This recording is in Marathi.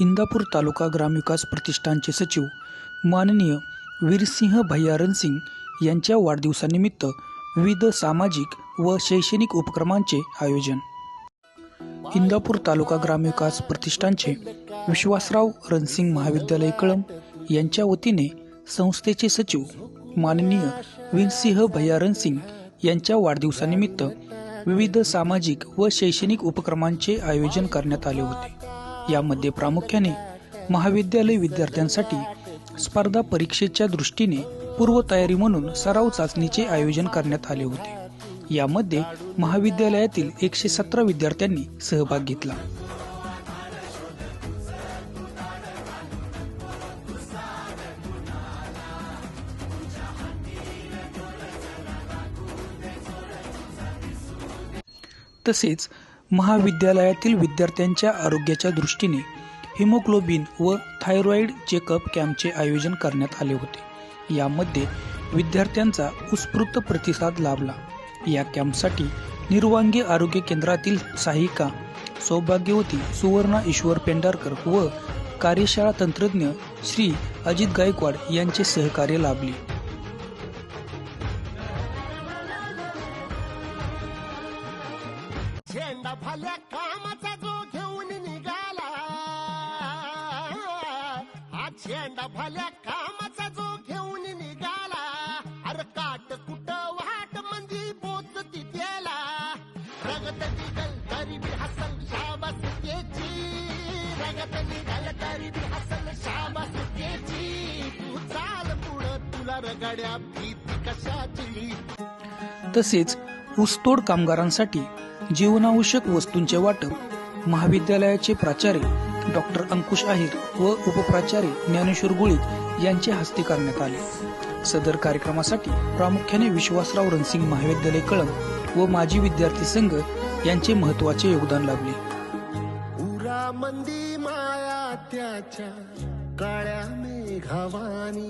इंदापूर तालुका ग्रामविकास प्रतिष्ठानचे सचिव माननीय वीरसिंह भैया रणसिंग यांच्या वाढदिवसानिमित्त विविध सामाजिक व शैक्षणिक उपक्रमांचे आयोजन। इंदापूर तालुका ग्रामविकास प्रतिष्ठानचे विश्वासराव रणसिंग महाविद्यालय कळंब यांच्या वतीने संस्थेचे सचिव माननीय वीरसिंह भैया रणसिंग यांच्या वाढदिवसानिमित्त विविध सामाजिक व शैक्षणिक उपक्रमांचे आयोजन करण्यात आले होते। यामध्ये प्रामुख्याने महाविद्यालय विद्यार्थ्यांसाठी स्पर्धा परीक्षेच्या दृष्टीने पूर्वतयारी म्हणून सराव चाचणीचे आयोजन करण्यात आले होते। यामध्ये महाविद्यालयातील 117 विद्यार्थ्यांनी सहभाग घेतला। तसेच महाविद्यालयातील विद्यार्थ्यांच्या आरोग्याच्या दृष्टीने हिमोग्लोबिन व थायरॉइड चेकअप कॅम्पचे आयोजन करण्यात आले होते। यामध्ये विद्यार्थ्यांचा उत्स्फूर्त प्रतिसाद लाभला। या कॅम्पसाठी निर्वांगी आरोग्य केंद्रातील सहायिका सौभाग्यवती सुवर्णा ईश्वर पेंढारकर व कार्यशाळा तंत्रज्ञ श्री अजित गायकवाड यांचे सहकार्य लाभले। झेंडा भल्या कामाचा जो घेऊन निघाला, हा झेंडा भल्या कामाचा जो घेऊन निघाला, अरे काट कुट वाट मंदी बोचती त्याला, रगत निघल तरी बी हसल शाबास त्याची, रगत निघल तरी बी हसल शाबास त्याची, तू चाल पुढं तुला रगड्या भीती कशाची। तसेच ऊसतोड कामगारांसाठी जीवनावश्यक वस्तूंचे वाटप महाविद्यालयाचे प्राचार्य डॉक्टर अंकुश आहेर व उपप्राचार्य ज्ञानेश्वर गुळीत यांच्या हस्ते करण्यात आले। सदर कार्यक्रमासाठी प्रामुख्याने विश्वासराव रणसिंग महाविद्यालय कळंब व माजी विद्यार्थी संघ यांचे महत्त्वाचे योगदान लाभले। पुरा मंदी माया त्याच्या काळ्या मेघवानी।